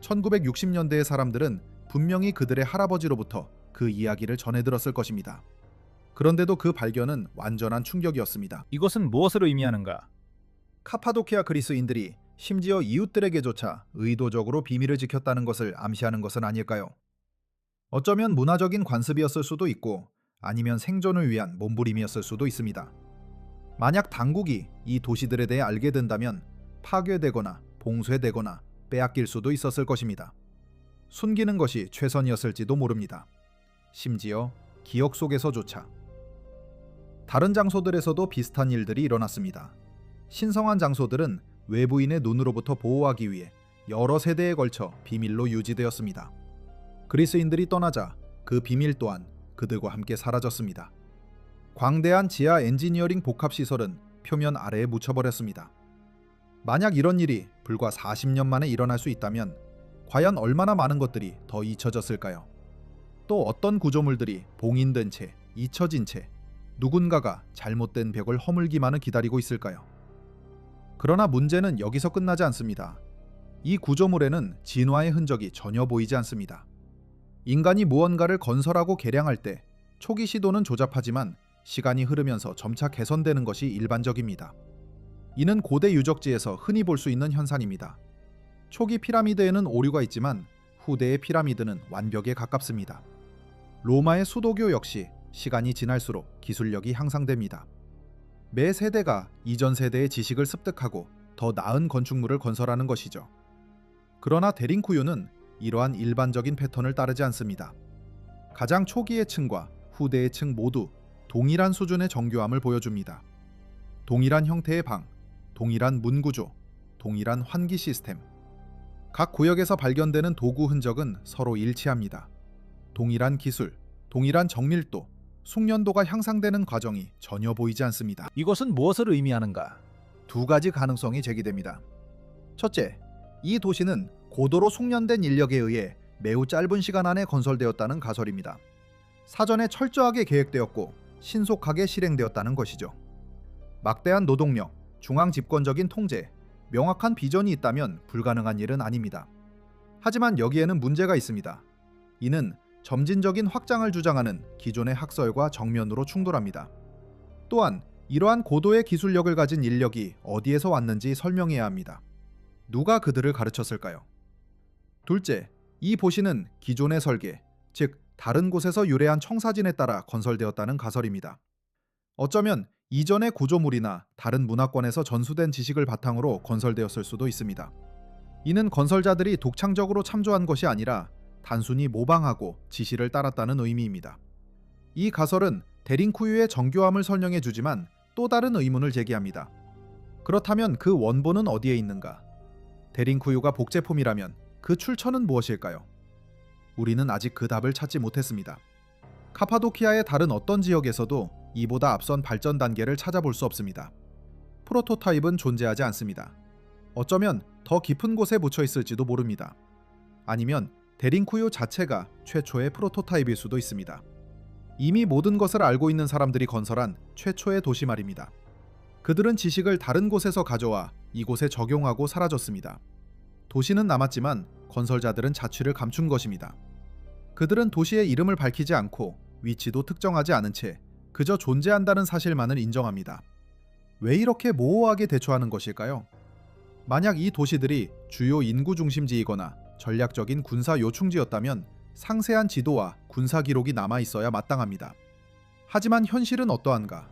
1960년대의 사람들은 분명히 그들의 할아버지로부터 그 이야기를 전해 들었을 것입니다. 그런데도 그 발견은 완전한 충격이었습니다. 이것은 무엇을 의미하는가? 카파도키아 그리스인들이 심지어 이웃들에게조차 의도적으로 비밀을 지켰다는 것을 암시하는 것은 아닐까요? 어쩌면 문화적인 관습이었을 수도 있고 아니면 생존을 위한 몸부림이었을 수도 있습니다. 만약 당국이 이 도시들에 대해 알게 된다면 파괴되거나 봉쇄되거나 빼앗길 수도 있었을 것입니다. 숨기는 것이 최선이었을지도 모릅니다. 심지어 기억 속에서조차. 다른 장소들에서도 비슷한 일들이 일어났습니다. 신성한 장소들은 외부인의 눈으로부터 보호하기 위해 여러 세대에 걸쳐 비밀로 유지되었습니다. 그리스인들이 떠나자 그 비밀 또한 그들과 함께 사라졌습니다. 광대한 지하 엔지니어링 복합시설은 표면 아래에 묻혀버렸습니다. 만약 이런 일이 불과 40년 만에 일어날 수 있다면 과연 얼마나 많은 것들이 더 잊혀졌을까요? 또 어떤 구조물들이 봉인된 채, 잊혀진 채 누군가가 잘못된 벽을 허물기만을 기다리고 있을까요? 그러나 문제는 여기서 끝나지 않습니다. 이 구조물에는 진화의 흔적이 전혀 보이지 않습니다. 인간이 무언가를 건설하고 개량할 때 초기 시도는 조잡하지만 시간이 흐르면서 점차 개선되는 것이 일반적입니다. 이는 고대 유적지에서 흔히 볼 수 있는 현상입니다. 초기 피라미드에는 오류가 있지만 후대의 피라미드는 완벽에 가깝습니다. 로마의 수도교 역시 시간이 지날수록 기술력이 향상됩니다. 매 세대가 이전 세대의 지식을 습득하고 더 나은 건축물을 건설하는 것이죠. 그러나 데링쿠유는 이러한 일반적인 패턴을 따르지 않습니다. 가장 초기의 층과 후대의 층 모두 동일한 수준의 정교함을 보여줍니다. 동일한 형태의 방, 동일한 문 구조, 동일한 환기 시스템. 각 구역에서 발견되는 도구 흔적은 서로 일치합니다. 동일한 기술, 동일한 정밀도, 숙련도가 향상되는 과정이 전혀 보이지 않습니다. 이것은 무엇을 의미하는가? 두 가지 가능성이 제기됩니다. 첫째, 이 도시는 고도로 숙련된 인력에 의해 매우 짧은 시간 안에 건설되었다는 가설입니다. 사전에 철저하게 계획되었고 신속하게 실행되었다는 것이죠. 막대한 노동력, 중앙 집권적인 통제, 명확한 비전이 있다면 불가능한 일은 아닙니다. 하지만 여기에는 문제가 있습니다. 이는 점진적인 확장을 주장하는 기존의 학설과 정면으로 충돌합니다. 또한 이러한 고도의 기술력을 가진 인력이 어디에서 왔는지 설명해야 합니다. 누가 그들을 가르쳤을까요? 둘째, 이 도시는 기존의 설계, 즉 다른 곳에서 유래한 청사진에 따라 건설되었다는 가설입니다. 어쩌면 이전의 구조물이나 다른 문화권에서 전수된 지식을 바탕으로 건설되었을 수도 있습니다. 이는 건설자들이 독창적으로 참조한 것이 아니라 단순히 모방하고 지시를 따랐다는 의미입니다. 이 가설은 데링쿠유의 정교함을 설명해 주지만 또 다른 의문을 제기합니다. 그렇다면 그 원본은 어디에 있는가? 데링쿠유가 복제품이라면 그 출처는 무엇일까요? 우리는 아직 그 답을 찾지 못했습니다. 카파도키아의 다른 어떤 지역에서도 이보다 앞선 발전 단계를 찾아볼 수 없습니다. 프로토타입은 존재하지 않습니다. 어쩌면 더 깊은 곳에 묻혀 있을지도 모릅니다. 아니면 데링쿠유 자체가 최초의 프로토타입일 수도 있습니다. 이미 모든 것을 알고 있는 사람들이 건설한 최초의 도시 말입니다. 그들은 지식을 다른 곳에서 가져와 이곳에 적용하고 사라졌습니다. 도시는 남았지만 건설자들은 자취를 감춘 것입니다. 그들은 도시의 이름을 밝히지 않고 위치도 특정하지 않은 채 그저 존재한다는 사실만을 인정합니다. 왜 이렇게 모호하게 대처하는 것일까요? 만약 이 도시들이 주요 인구 중심지이거나 전략적인 군사 요충지였다면 상세한 지도와 군사 기록이 남아 있어야 마땅합니다. 하지만 현실은 어떠한가?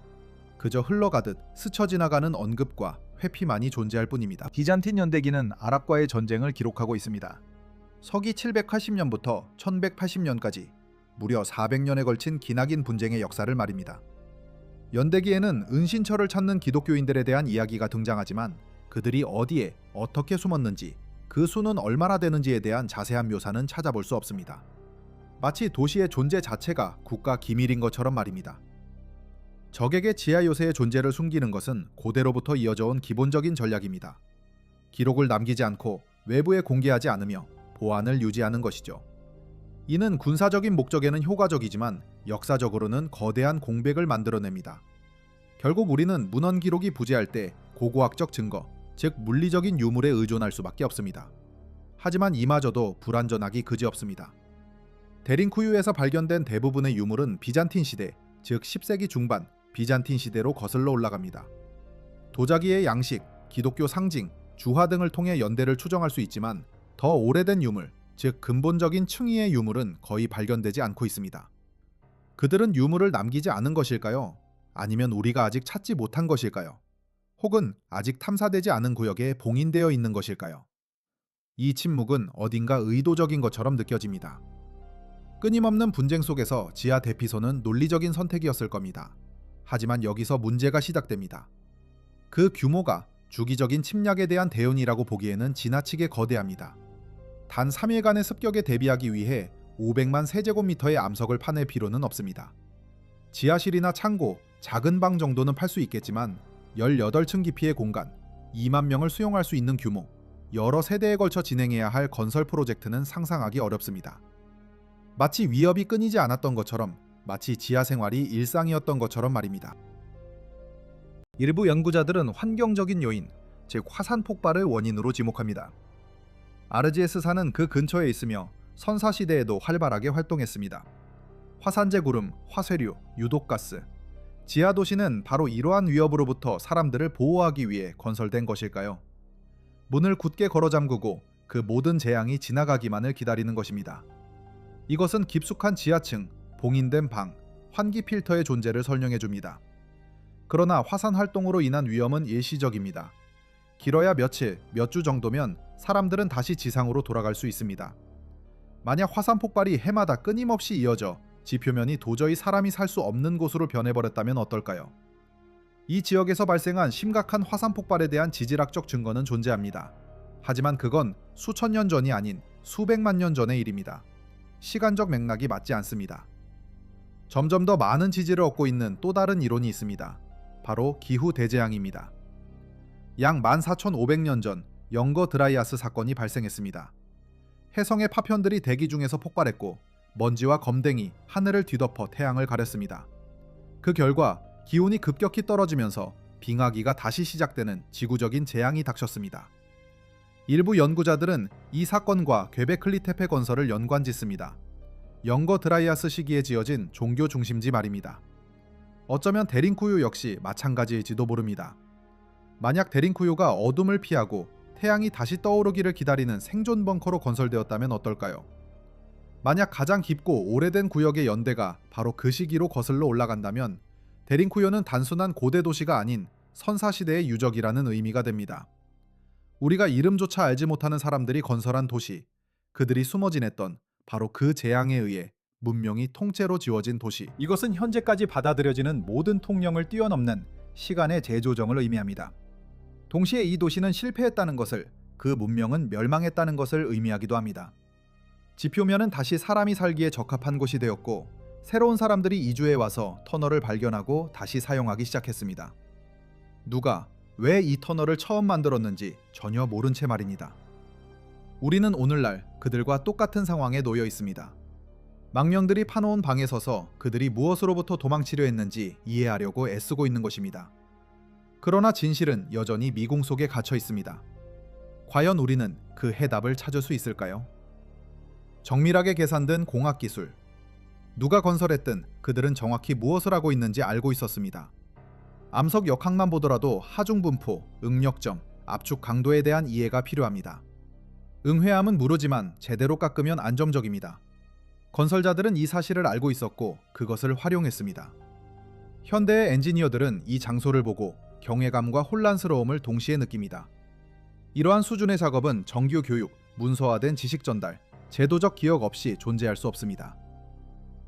그저 흘러가듯 스쳐 지나가는 언급과 회피만이 존재할 뿐입니다. 비잔틴 연대기는 아랍과의 전쟁을 기록하고 있습니다. 서기 780년부터 1180년까지 무려 400년에 걸친 기나긴 분쟁의 역사를 말입니다. 연대기에는 은신처를 찾는 기독교인들에 대한 이야기가 등장하지만 그들이 어디에 어떻게 숨었는지, 그 수는 얼마나 되는지에 대한 자세한 묘사는 찾아볼 수 없습니다. 마치 도시의 존재 자체가 국가 기밀인 것처럼 말입니다. 적에게 지하 요새의 존재를 숨기는 것은 고대로부터 이어져 온 기본적인 전략입니다. 기록을 남기지 않고 외부에 공개하지 않으며 보안을 유지하는 것이죠. 이는 군사적인 목적에는 효과적이지만 역사적으로는 거대한 공백을 만들어냅니다. 결국 우리는 문헌 기록이 부재할 때 고고학적 증거, 즉 물리적인 유물에 의존할 수밖에 없습니다. 하지만 이마저도 불완전하기 그지없습니다. 데링쿠유에서 발견된 대부분의 유물은 비잔틴 시대, 즉 10세기 중반 비잔틴 시대로 거슬러 올라갑니다. 도자기의 양식, 기독교 상징, 주화 등을 통해 연대를 추정할 수 있지만 더 오래된 유물, 즉 근본적인 층위의 유물은 거의 발견되지 않고 있습니다. 그들은 유물을 남기지 않은 것일까요? 아니면 우리가 아직 찾지 못한 것일까요? 혹은 아직 탐사되지 않은 구역에 봉인되어 있는 것일까요? 이 침묵은 어딘가 의도적인 것처럼 느껴집니다. 끊임없는 분쟁 속에서 지하 대피소는 논리적인 선택이었을 겁니다. 하지만 여기서 문제가 시작됩니다. 그 규모가 주기적인 침략에 대한 대응이라고 보기에는 지나치게 거대합니다. 단 3일간의 습격에 대비하기 위해 500만 세제곱미터의 암석을 파낼 필요는 없습니다. 지하실이나 창고, 작은 방 정도는 팔 수 있겠지만 18층 깊이의 공간, 2만 명을 수용할 수 있는 규모, 여러 세대에 걸쳐 진행해야 할 건설 프로젝트는 상상하기 어렵습니다. 마치 위협이 끊이지 않았던 것처럼, 마치 지하 생활이 일상이었던 것처럼 말입니다. 일부 연구자들은 환경적인 요인, 즉 화산 폭발을 원인으로 지목합니다. 아르지에스산은 그 근처에 있으며 선사시대에도 활발하게 활동했습니다. 화산재 구름, 화쇄류, 유독가스, 지하 도시는 바로 이러한 위협으로부터 사람들을 보호하기 위해 건설된 것일까요? 문을 굳게 걸어 잠그고 그 모든 재앙이 지나가기만을 기다리는 것입니다. 이것은 깊숙한 지하층, 봉인된 방, 환기 필터의 존재를 설명해 줍니다. 그러나 화산 활동으로 인한 위험은 일시적입니다. 길어야 며칠, 몇 주 정도면 사람들은 다시 지상으로 돌아갈 수 있습니다. 만약 화산 폭발이 해마다 끊임없이 이어져 지표면이 도저히 사람이 살 수 없는 곳으로 변해버렸다면 어떨까요? 이 지역에서 발생한 심각한 화산 폭발에 대한 지질학적 증거는 존재합니다. 하지만 그건 수천 년 전이 아닌 수백만 년 전의 일입니다. 시간적 맥락이 맞지 않습니다. 점점 더 많은 지질을 얻고 있는 또 다른 이론이 있습니다. 바로 기후 대재앙입니다. 약 14,500년 전 영거 드라이아스 사건이 발생했습니다. 해성의 파편들이 대기 중에서 폭발했고 먼지와 검댕이, 하늘을 뒤덮어 태양을 가렸습니다. 그 결과 기온이 급격히 떨어지면서 빙하기가 다시 시작되는 지구적인 재앙이 닥쳤습니다. 일부 연구자들은 이 사건과 궤베클리 테페 건설을 연관짓습니다. 영거 드라이아스 시기에 지어진 종교 중심지 말입니다. 어쩌면 데링쿠유 역시 마찬가지일지도 모릅니다. 만약 데링쿠유가 어둠을 피하고 태양이 다시 떠오르기를 기다리는 생존 벙커로 건설되었다면 어떨까요? 만약 가장 깊고 오래된 구역의 연대가 바로 그 시기로 거슬러 올라간다면 데링쿠유는 단순한 고대 도시가 아닌 선사시대의 유적이라는 의미가 됩니다. 우리가 이름조차 알지 못하는 사람들이 건설한 도시, 그들이 숨어 지냈던 바로 그 재앙에 의해 문명이 통째로 지워진 도시. 이것은 현재까지 받아들여지는 모든 통념을 뛰어넘는 시간의 재조정을 의미합니다. 동시에 이 도시는 실패했다는 것을, 그 문명은 멸망했다는 것을 의미하기도 합니다. 지표면은 다시 사람이 살기에 적합한 곳이 되었고 새로운 사람들이 이주해 와서 터널을 발견하고 다시 사용하기 시작했습니다. 누가 왜 이 터널을 처음 만들었는지 전혀 모른 채 말입니다. 우리는 오늘날 그들과 똑같은 상황에 놓여 있습니다. 망명들이 파놓은 방에 서서 그들이 무엇으로부터 도망치려 했는지 이해하려고 애쓰고 있는 것입니다. 그러나 진실은 여전히 미궁 속에 갇혀 있습니다. 과연 우리는 그 해답을 찾을 수 있을까요? 정밀하게 계산된 공학기술. 누가 건설했든 그들은 정확히 무엇을 하고 있는지 알고 있었습니다. 암석 역학만 보더라도 하중 분포, 응력점, 압축 강도에 대한 이해가 필요합니다. 응회함은 무르지만 제대로 깎으면 안정적입니다. 건설자들은 이 사실을 알고 있었고 그것을 활용했습니다. 현대의 엔지니어들은 이 장소를 보고 경외감과 혼란스러움을 동시에 느낍니다. 이러한 수준의 작업은 정규 교육, 문서화된 지식 전달, 제도적 기억 없이 존재할 수 없습니다.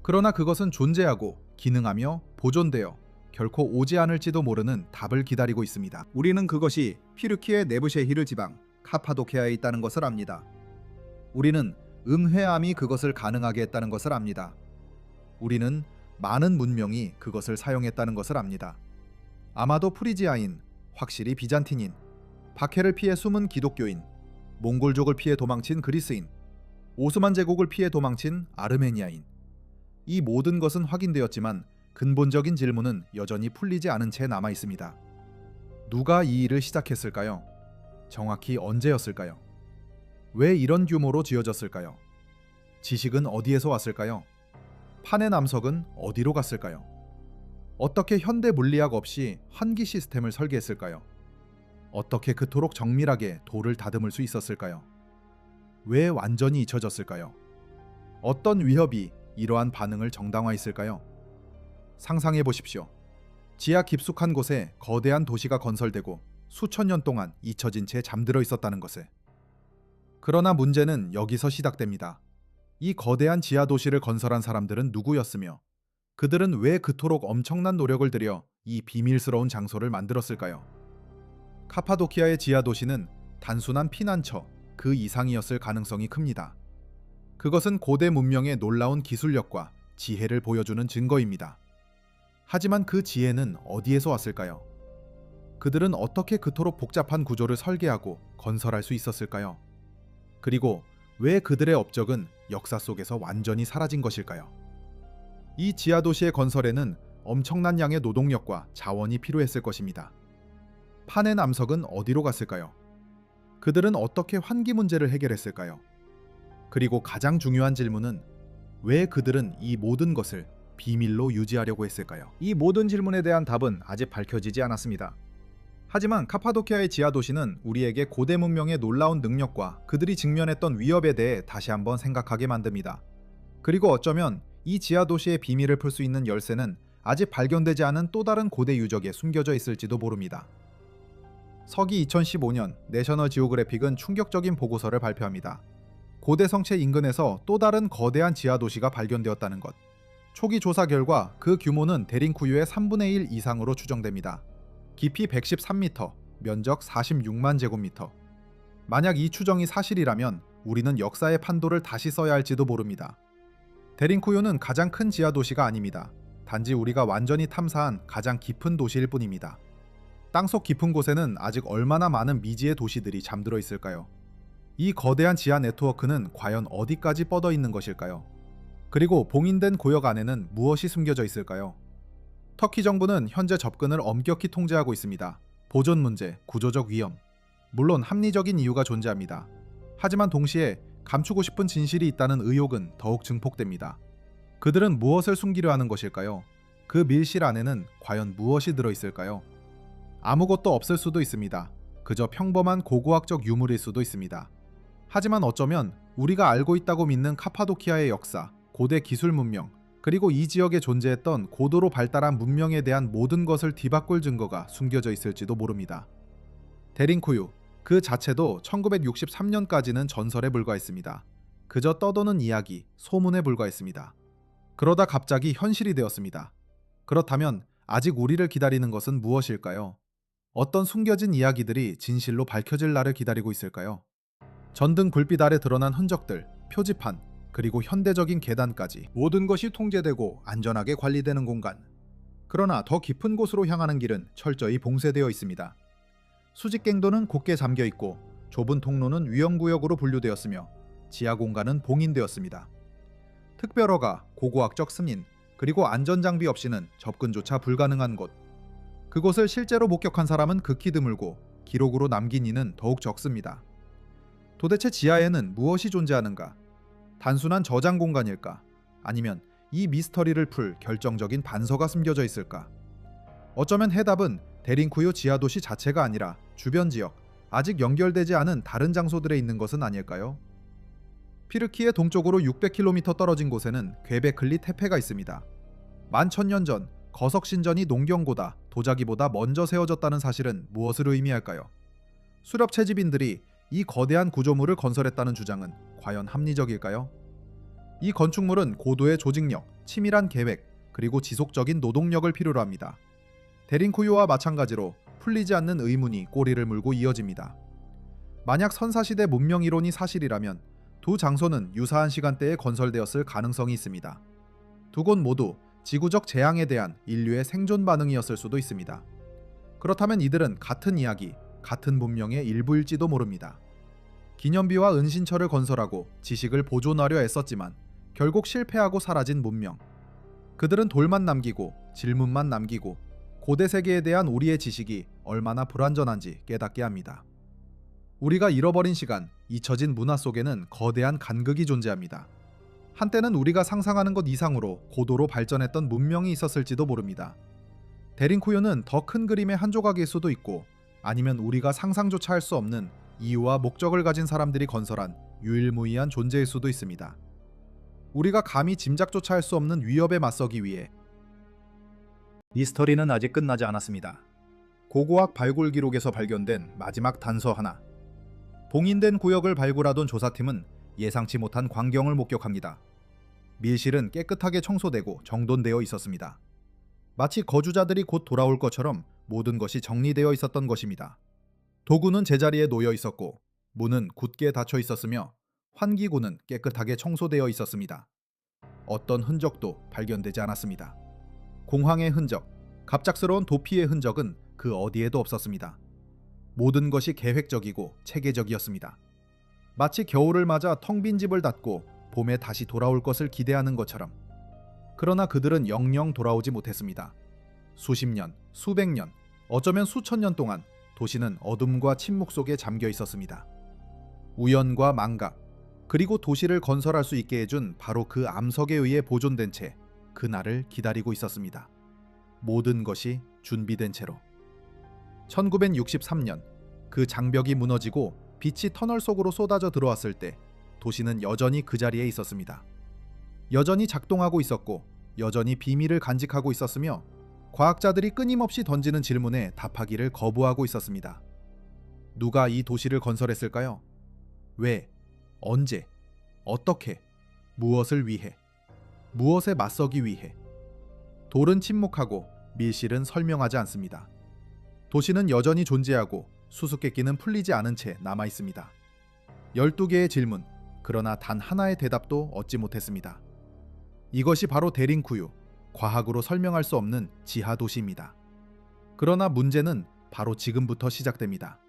그러나 그것은 존재하고 기능하며 보존되어 결코 오지 않을지도 모르는 답을 기다리고 있습니다. 우리는 그것이 피르키의 네브셰히르 지방 카파도키아에 있다는 것을 압니다. 우리는 음회암이 그것을 가능하게 했다는 것을 압니다. 우리는 많은 문명이 그것을 사용했다는 것을 압니다. 아마도 프리지아인, 확실히 비잔틴인, 박해를 피해 숨은 기독교인, 몽골족을 피해 도망친 그리스인, 오스만 제국을 피해 도망친 아르메니아인. 이 모든 것은 확인되었지만 근본적인 질문은 여전히 풀리지 않은 채 남아 있습니다. 누가 이 일을 시작했을까요? 정확히 언제였을까요? 왜 이런 규모로 지어졌을까요? 지식은 어디에서 왔을까요? 판의 남석은 어디로 갔을까요? 어떻게 현대 물리학 없이 환기 시스템을 설계했을까요? 어떻게 그토록 정밀하게 돌을 다듬을 수 있었을까요? 왜 완전히 잊혀졌을까요? 어떤 위협이 이러한 반응을 정당화했을까요? 상상해 보십시오. 지하 깊숙한 곳에 거대한 도시가 건설되고 수천 년 동안 잊혀진 채 잠들어 있었다는 것을. 그러나 문제는 여기서 시작됩니다. 이 거대한 지하 도시를 건설한 사람들은 누구였으며 그들은 왜 그토록 엄청난 노력을 들여 이 비밀스러운 장소를 만들었을까요? 카파도키아의 지하 도시는 단순한 피난처 그 이상이었을 가능성이 큽니다. 그것은 고대 문명의 놀라운 기술력과 지혜를 보여주는 증거입니다. 하지만 그 지혜는 어디에서 왔을까요? 그들은 어떻게 그토록 복잡한 구조를 설계하고 건설할 수 있었을까요? 그리고 왜 그들의 업적은 역사 속에서 완전히 사라진 것일까요? 이 지하 도시의 건설에는 엄청난 양의 노동력과 자원이 필요했을 것입니다. 판의 남석은 어디로 갔을까요? 그들은 어떻게 환기 문제를 해결했을까요? 그리고 가장 중요한 질문은 왜 그들은 이 모든 것을 비밀로 유지하려고 했을까요? 이 모든 질문에 대한 답은 아직 밝혀지지 않았습니다. 하지만 카파도키아의 지하 도시는 우리에게 고대 문명의 놀라운 능력과 그들이 직면했던 위협에 대해 다시 한번 생각하게 만듭니다. 그리고 어쩌면 이 지하 도시의 비밀을 풀 수 있는 열쇠는 아직 발견되지 않은 또 다른 고대 유적에 숨겨져 있을지도 모릅니다. 서기 2015년 내셔널 지오그래픽은 충격적인 보고서를 발표합니다. 고대 성체 인근에서 또 다른 거대한 지하 도시가 발견되었다는 것. 초기 조사 결과 그 규모는 데링쿠유의 3분의 1 이상으로 추정됩니다. 깊이 113m, 면적 46만 제곱미터. 만약 이 추정이 사실이라면 우리는 역사의 판도를 다시 써야 할지도 모릅니다. 데링쿠유는 가장 큰 지하 도시가 아닙니다. 단지 우리가 완전히 탐사한 가장 깊은 도시일 뿐입니다. 땅속 깊은 곳에는 아직 얼마나 많은 미지의 도시들이 잠들어 있을까요? 이 거대한 지하 네트워크는 과연 어디까지 뻗어 있는 것일까요? 그리고 봉인된 고역 안에는 무엇이 숨겨져 있을까요? 터키 정부는 현재 접근을 엄격히 통제하고 있습니다. 보존 문제, 구조적 위험. 물론 합리적인 이유가 존재합니다. 하지만 동시에 감추고 싶은 진실이 있다는 의혹은 더욱 증폭됩니다. 그들은 무엇을 숨기려 하는 것일까요? 그 밀실 안에는 과연 무엇이 들어있을까요? 아무것도 없을 수도 있습니다. 그저 평범한 고고학적 유물일 수도 있습니다. 하지만 어쩌면 우리가 알고 있다고 믿는 카파도키아의 역사, 고대 기술 문명, 그리고 이 지역에 존재했던 고도로 발달한 문명에 대한 모든 것을 뒤바꿀 증거가 숨겨져 있을지도 모릅니다. 데링쿠유, 그 자체도 1963년까지는 전설에 불과했습니다. 그저 떠도는 이야기, 소문에 불과했습니다. 그러다 갑자기 현실이 되었습니다. 그렇다면 아직 우리를 기다리는 것은 무엇일까요? 어떤 숨겨진 이야기들이 진실로 밝혀질 날을 기다리고 있을까요? 전등 불빛 아래 드러난 흔적들, 표지판, 그리고 현대적인 계단까지 모든 것이 통제되고 안전하게 관리되는 공간. 그러나 더 깊은 곳으로 향하는 길은 철저히 봉쇄되어 있습니다. 수직갱도는 곧게 잠겨 있고 좁은 통로는 위험구역으로 분류되었으며 지하 공간은 봉인되었습니다. 특별허가, 고고학적 승인, 그리고 안전장비 없이는 접근조차 불가능한 곳. 그곳을 실제로 목격한 사람은 극히 드물고 기록으로 남긴 이는 더욱 적습니다. 도대체 지하에는 무엇이 존재하는가? 단순한 저장 공간일까? 아니면 이 미스터리를 풀 결정적인 반서가 숨겨져 있을까? 어쩌면 해답은 데링쿠유 지하도시 자체가 아니라 주변 지역, 아직 연결되지 않은 다른 장소들에 있는 것은 아닐까요? 피르키의 동쪽으로 600km 떨어진 곳에는 괴베클리 테페가 있습니다. 11,000년 전 거석신전이 농경고다, 도자기보다 먼저 세워졌다는 사실은 무엇을 의미할까요? 수렵 채집인들이 이 거대한 구조물을 건설했다는 주장은 과연 합리적일까요? 이 건축물은 고도의 조직력, 치밀한 계획, 그리고 지속적인 노동력을 필요로 합니다. 데링쿠유와 마찬가지로 풀리지 않는 의문이 꼬리를 물고 이어집니다. 만약 선사시대 문명 이론이 사실이라면 두 장소는 유사한 시간대에 건설되었을 가능성이 있습니다. 두 곳 모두 지구적 재앙에 대한 인류의 생존 반응이었을 수도 있습니다. 그렇다면 이들은 같은 이야기, 같은 문명의 일부일지도 모릅니다. 기념비와 은신처를 건설하고 지식을 보존하려 애썼지만 결국 실패하고 사라진 문명. 그들은 돌만 남기고 질문만 남기고 고대 세계에 대한 우리의 지식이 얼마나 불완전한지 깨닫게 합니다. 우리가 잃어버린 시간, 잊혀진 문화 속에는 거대한 간극이 존재합니다. 한때는 우리가 상상하는 것 이상으로 고도로 발전했던 문명이 있었을지도 모릅니다. 데링쿠유는 더 큰 그림의 한 조각일 수도 있고, 아니면 우리가 상상조차 할 수 없는 이유와 목적을 가진 사람들이 건설한 유일무이한 존재일 수도 있습니다. 우리가 감히 짐작조차 할 수 없는 위협에 맞서기 위해 이 스토리는 아직 끝나지 않았습니다. 고고학 발굴 기록에서 발견된 마지막 단서 하나. 봉인된 구역을 발굴하던 조사팀은 예상치 못한 광경을 목격합니다. 밀실은 깨끗하게 청소되고 정돈되어 있었습니다. 마치 거주자들이 곧 돌아올 것처럼 모든 것이 정리되어 있었던 것입니다. 도구는 제자리에 놓여 있었고 문은 굳게 닫혀 있었으며 환기구는 깨끗하게 청소되어 있었습니다. 어떤 흔적도 발견되지 않았습니다. 공황의 흔적, 갑작스러운 도피의 흔적은 그 어디에도 없었습니다. 모든 것이 계획적이고 체계적이었습니다. 마치 겨울을 맞아 텅 빈 집을 닫고 봄에 다시 돌아올 것을 기대하는 것처럼. 그러나 그들은 영영 돌아오지 못했습니다. 수십 년, 수백 년, 어쩌면 수천 년 동안 도시는 어둠과 침묵 속에 잠겨 있었습니다. 우연과 망각, 그리고 도시를 건설할 수 있게 해준 바로 그 암석에 의해 보존된 채 그날을 기다리고 있었습니다. 모든 것이 준비된 채로. 1963년 그 장벽이 무너지고 빛이 터널 속으로 쏟아져 들어왔을 때 도시는 여전히 그 자리에 있었습니다. 여전히 작동하고 있었고 여전히 비밀을 간직하고 있었으며 과학자들이 끊임없이 던지는 질문에 답하기를 거부하고 있었습니다. 누가 이 도시를 건설했을까요? 왜? 언제? 어떻게? 무엇을 위해? 무엇에 맞서기 위해? 돌은 침묵하고 밀실은 설명하지 않습니다. 도시는 여전히 존재하고 수수께끼는 풀리지 않은 채 남아 있습니다. 12개의 질문, 그러나 단 하나의 대답도 얻지 못했습니다. 이것이 바로 데링쿠유, 과학으로 설명할 수 없는 지하 도시입니다. 그러나 문제는 바로 지금부터 시작됩니다.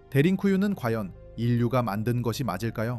데링쿠유는 과연 인류가 만든 것이 맞을까요?